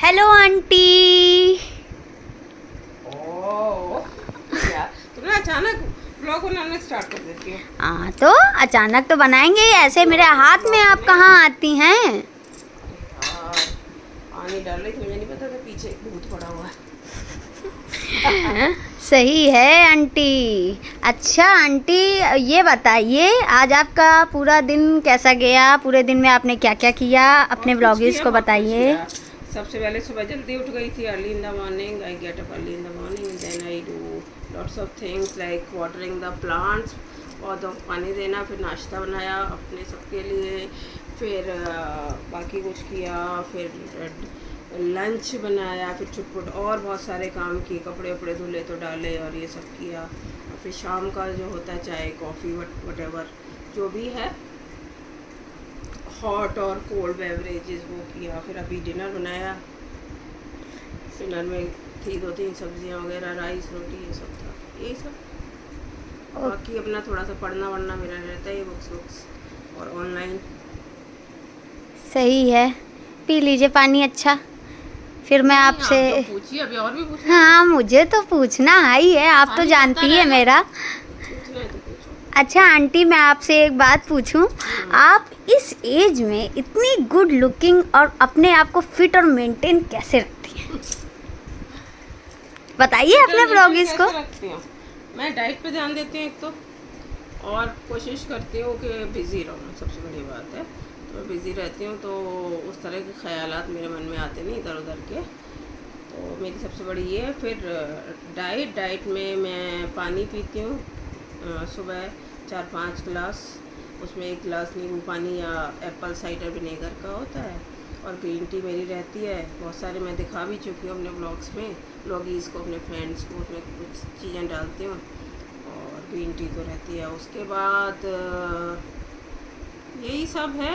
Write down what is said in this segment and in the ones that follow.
Hello aunty. ओह यार, तुमने अचानक ब्लॉग बनाना स्टार्ट कर देती हो। हाँ तो अचानक तो बनाएंगे ही, ऐसे मेरे हाथ में ब्लॉग आप में कहाँ आती हैं। अरे यार, पानी डाल रही थी, मुझे नहीं पता था पीछे भूत पड़ा हुआ है। सही है आंटी। अच्छा आंटी, ये बताइए आज आपका पूरा दिन कैसा गया, पूरे दिन में आपने क्या क्या किया, अपने बहुत कुछ व्लॉगिस किया, को बहुत कुछ बताइए। किया। सबसे पहले सुबह जल्दी उठ गई थी, early in the morning. I get up early in the morning, then I do lots of things like watering the plants, पौधों को पानी देना, फिर नाश्ता बनाया अपने सबके लिए, फिर बाकी कुछ किया, फिर लंच बनाया, फिर छुटपुट और बहुत सारे काम किए, कपड़े वपड़े धुले तो डाले और ये सब किया। और फिर शाम का जो होता है चाय कॉफ़ी वटेवर जो भी है, हॉट और कोल्ड बेवरेजेस वो किया। फिर अभी डिनर बनाया, डिनर में थी 2-3 सब्जियां वगैरह, राइस रोटी ये सब था, यही सब। बाकी अपना थोड़ा सा पढ़ना वढ़ना मेरा रहता है, बुक्स वुक्स और ऑनलाइन। सही है, पी लीजिए पानी। अच्छा फिर मैं नहीं, आपसे, आप जो पूछिए, अभी और भी पूछना है हाँ कुछ? मुझे तो पूछना ही है, आप तो पानी चलता जानती है रहेगा, मेरा। पूछना है तो पूछो। अच्छा आंटी, मैं आपसे एक बात पूछूं, हम्म। आप इस एज में इतनी गुड लुकिंग और अपने आप को फिट और मेंटेन कैसे रखती हैं? बताइए फिट और अपने मेंटेन ब्लॉगिस को। कैसे रखती हूँ? मैं डाइट पे ध्यान देती हूँ एक तो, और कोशिश करती हूँ कि बिज़ी रहूँ, सबसे बड़ी बात है। तो मैं बिज़ी रहती हूँ तो उस तरह के ख़यालात मेरे मन में आते नहीं इधर उधर के। तो मेरी सबसे बड़ी ये है। फिर डाइट में मैं पानी पीती हूँ सुबह 4-5 गिलास, उसमें 1 गिलास नींबू पानी या एप्पल साइडर विनेगर का होता है, और ग्रीन टी मेरी रहती है। बहुत सारे मैं दिखा भी चुकी हूँ अपने ब्लॉग्स में, ब्लॉगीज़ को, अपने फ्रेंड्स को, उसमें कुछ चीज़ें डालती हूँ, और ग्रीन टी तो रहती है। उसके बाद यही सब है।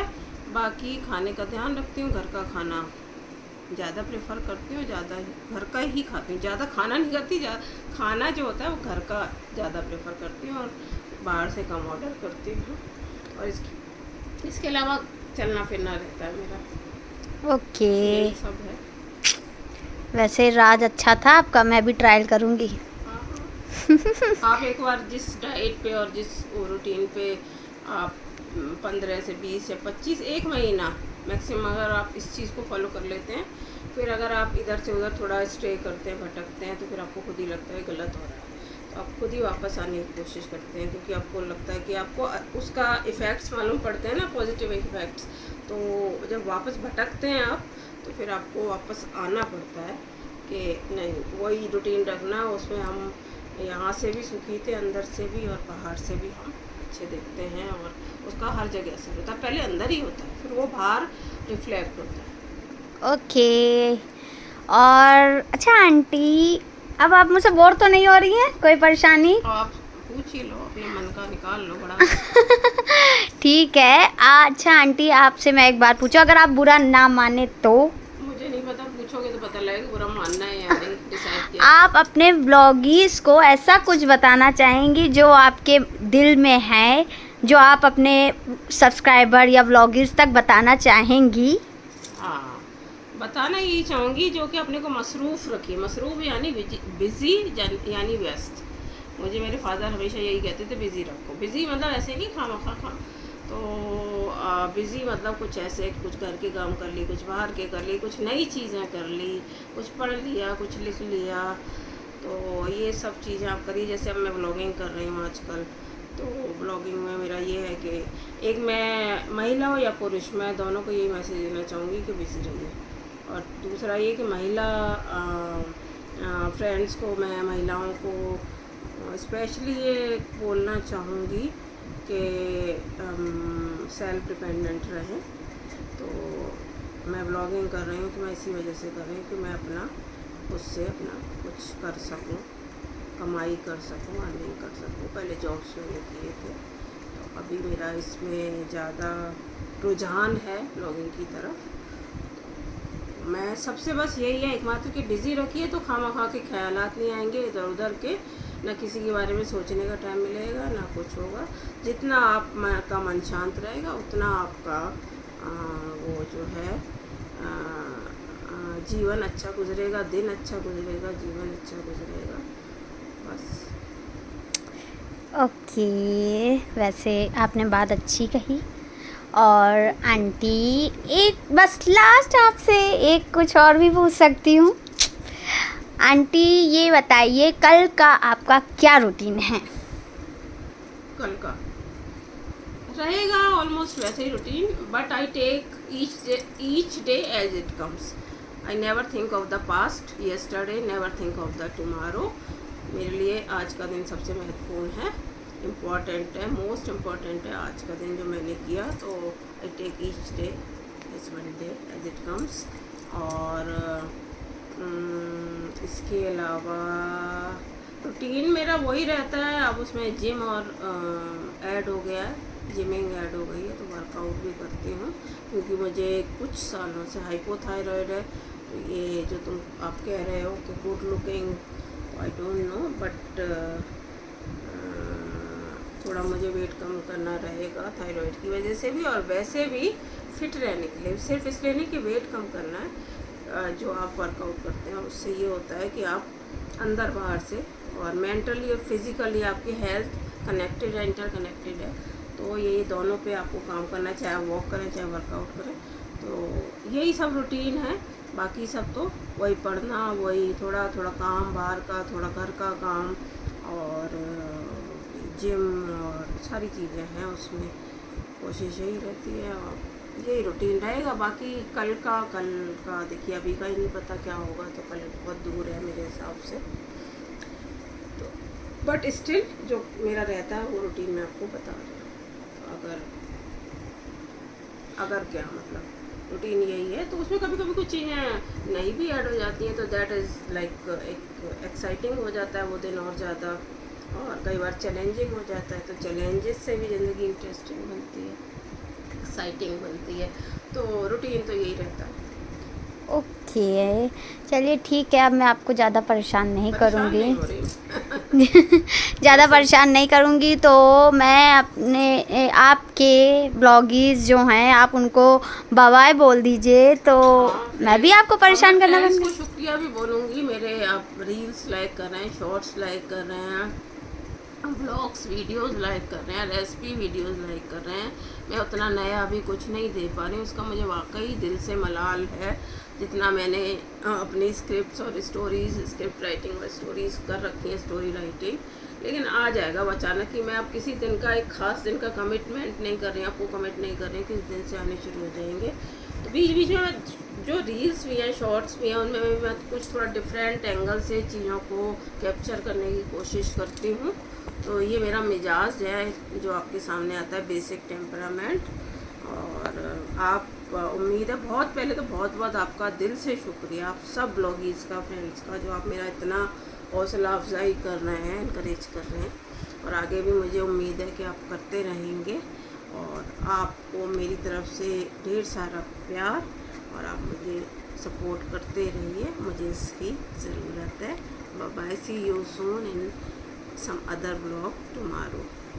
बाकी खाने का ध्यान रखती हूँ, घर का खाना ज़्यादा प्रेफर करती हूँ, ज़्यादा घर का ही खाती हूँ, ज़्यादा खाना नहीं करती। खाना जो होता है वो घर का ज़्यादा प्रेफर करती हूँ, और बाहर से कम ऑर्डर करती हूँ। और इसके अलावा चलना फिरना रहता है मेरा, ओके। यही सब है। वैसे राज अच्छा था आपका, मैं भी ट्रायल करूँगी। हाँ, हाँ। आप एक बार जिस डाइट पे और जिस रूटीन पे आप 15 से 20 या 25 एक महीना मैक्सिमम अगर आप इस चीज़ को फॉलो कर लेते हैं, फिर अगर आप इधर से उधर थोड़ा स्टे करते हैं, भटकते हैं, तो फिर आपको खुद ही लगता है गलत हो रहा है, तो आप खुद ही वापस आने की कोशिश करते हैं, क्योंकि आपको लगता है कि आपको उसका इफ़ेक्ट्स मालूम पड़ते हैं ना, पॉजिटिव इफ़ेक्ट्स। तो जब वापस भटकते हैं आप, तो फिर आपको वापस आना पड़ता है कि नहीं, वही रूटीन रखना, उसमें हम यहाँ से भी सुखी थे, अंदर से भी और बाहर से भी हम अच्छे दिखते हैं, और उसका हर जगह असर होता है। पहले अंदर ही होता है, फिर वो बाहर रिफ्लेक्ट होता है। ओके। और अच्छा आंटी, अब आप मुझसे बोर तो नहीं हो रही हैं, कोई परेशानी? तो आप पूछ ही लो, अपने मन का निकाल लो बड़ा। ठीक है। अच्छा आंटी, आपसे मैं एक बात पूछूं, अगर आप बुरा ना माने तो? मुझे नहीं पता, पूछोगे तो पता लगेगा बुरा मानना है या नहीं, डिसाइड किया आप जाएगा। अपने ब्लॉगीज को ऐसा कुछ बताना चाहेंगी जो आपके दिल में है, जो आप अपने सब्सक्राइबर या ब्लॉगीज तक बताना चाहेंगी? हाँ, बताना यही चाहूँगी, जो कि अपने को मसरूफ़ रखिए। मसरूफ़ यानी बिज़ी, यानी व्यस्त। मुझे मेरे फादर हमेशा यही कहते थे, बिज़ी रखो। बिज़ी मतलब ऐसे नहीं खामा खा। तो बिज़ी मतलब कुछ ऐसे, कुछ घर के काम कर ली, कुछ बाहर के कर ली, कुछ नई चीज़ें कर ली, कुछ पढ़ लिया, कुछ लिख लिया। तो ये सब चीज़ें आप करिए। जैसे अब मैं ब्लॉगिंग कर रही हूँ आजकल, तो ब्लॉगिंग में मेरा ये है कि एक, मैं महिला हो या पुरुष, मैं दोनों को यही मैसेज देना चाहूँगी कि बिज़ी रहिए। और दूसरा ये कि महिला फ्रेंड्स को, मैं महिलाओं को स्पेशली ये बोलना चाहूँगी कि सेल्फ डिपेंडेंट रहें। तो मैं ब्लॉगिंग कर रही हूँ तो मैं इसी वजह से कर रही हूँ कि मैं अपना खुद से अपना कुछ कर सकूँ, कमाई कर सकूँ, अर्निंग कर सकूँ। पहले जॉब्स मैंने किए थे, तो अभी मेरा इसमें ज़्यादा रुझान है ब्लॉगिंग की तरफ। मैं सबसे बस यही है एकमात्र कि बिज़ी रखिए, तो खामा के ख्यालात नहीं आएंगे इधर उधर के, ना किसी के बारे में सोचने का टाइम मिलेगा, ना कुछ होगा। जितना आप का मन शांत रहेगा, उतना आपका वो जो है जीवन अच्छा गुजरेगा, दिन अच्छा गुजरेगा, जीवन अच्छा गुजरेगा बस। ओके, वैसे आपने बात अच्छी कही। और आंटी, एक बस लास्ट आपसे एक कुछ और भी पूछ सकती हूँ? आंटी ये बताइए, कल का आपका क्या रूटीन है? कल का रहेगा ऑलमोस्ट वैसे ही routine, but I take each day as it comes. I never think of the past, yesterday, never think of the tomorrow. मेरे लिए आज का दिन सबसे महत्वपूर्ण है, इम्पॉर्टेंट है, मोस्ट इम्पॉर्टेंट है आज का दिन जो मैंने किया। तो I take each day as one day as it comes. और इसके अलावा रूटीन मेरा वही रहता है। अब उसमें जिम और ऐड हो गया है, जिमिंग ऐड हो गई है, तो वर्कआउट भी करती हूँ क्योंकि मुझे कुछ सालों से हाइपोथायरॉयड है। तो ये जो तुम आप कह रहे हो कि good looking, I don't know, but थोड़ा मुझे वेट कम करना रहेगा थायराइड की वजह से भी, और वैसे भी फिट रहने के लिए। सिर्फ इसलिए नहीं कि वेट कम करना है, जो आप वर्कआउट करते हैं उससे ये होता है कि आप अंदर बाहर से और मेंटली और फिज़िकली आपकी हेल्थ कनेक्टेड है, इंटरकनेक्टेड है। तो ये दोनों पे आपको काम करना है, चाहे आप वॉक करें चाहे वर्कआउट करें। तो यही सब रूटीन है, बाकी सब तो वही पढ़ना, वही थोड़ा थोड़ा काम बाहर का, थोड़ा घर का काम और जिम और सारी चीज़ें हैं, उसमें कोशिश यही रहती है और यही रूटीन रहेगा। बाकी कल का देखिए अभी का ही नहीं पता क्या होगा, तो कल बहुत दूर है मेरे हिसाब से। तो बट स्टिल जो मेरा रहता है वो रूटीन मैं आपको बता रही हूँ। अगर क्या मतलब रूटीन यही है, तो उसमें कभी कभी कुछ चीज़ें नहीं भी ऐड हो जाती हैं, तो दैट इज़ लाइक एक एक्साइटिंग हो जाता है वो दिन और ज़्यादा। और कई बार चैलेंजिंग हो जाता है, तो चैलेंजेस से भी ज़िंदगी इंटरेस्टिंग बनती है, एक्साइटिंग बनती है। तो रूटीन तो यही रहता है। ओके, चलिए ठीक है, अब मैं आपको ज़्यादा परेशान नहीं करूँगी। नहीं हो रही ज़्यादा परेशान नहीं करूँगी, तो मैं अपने आपके ब्लॉगीज जो हैं आप उनको बाय बोल दीजिए, तो मैं भी आपको परेशान करना बंद को शुक्रिया भी बोलूँगी। मेरे आप रील्स लाइक कर रहे हैं, शॉर्ट्स लाइक कर रहे हैं, व्लॉग्स वीडियोस लाइक कर रहे हैं, रेसिपी वीडियोस लाइक कर रहे हैं। मैं उतना नया अभी कुछ नहीं दे पा रही हूँ, उसका मुझे वाकई दिल से मलाल है। जितना मैंने अपनी स्क्रिप्ट्स और स्टोरीज़, स्क्रिप्ट राइटिंग और स्टोरीज़ कर रखी है, स्टोरी राइटिंग, लेकिन आ जाएगा वो अचानक कि मैं अब किसी दिन का, एक ख़ास दिन का कमिटमेंट नहीं कर रही हूँ, आपको कमिट नहीं कर रही हूँ, किस दिन से आने शुरू हो जाएंगे। तो बीच बीच में जो रील्स भी हैं, शॉर्ट्स भी हैं, उनमें भी मैं कुछ थोड़ा डिफरेंट एंगल से चीज़ों को कैप्चर करने की कोशिश करती हूँ। तो ये मेरा मिजाज है जो आपके सामने आता है, बेसिक टेम्परामेंट। और आप उम्मीद है बहुत पहले तो बहुत बहुत आपका दिल से शुक्रिया आप सब ब्लॉगीज़ का, फ्रेंड्स का, जो आप मेरा इतना हौसला अफजाई कर रहे हैं, इनकरेज कर रहे हैं। और आगे भी मुझे उम्मीद है कि आप करते रहेंगे, और आपको मेरी तरफ से ढेर सारा प्यार, और आप मुझे सपोर्ट करते रहिए, मुझे इसकी ज़रूरत है। Bye, see you soon in some other blog tomorrow.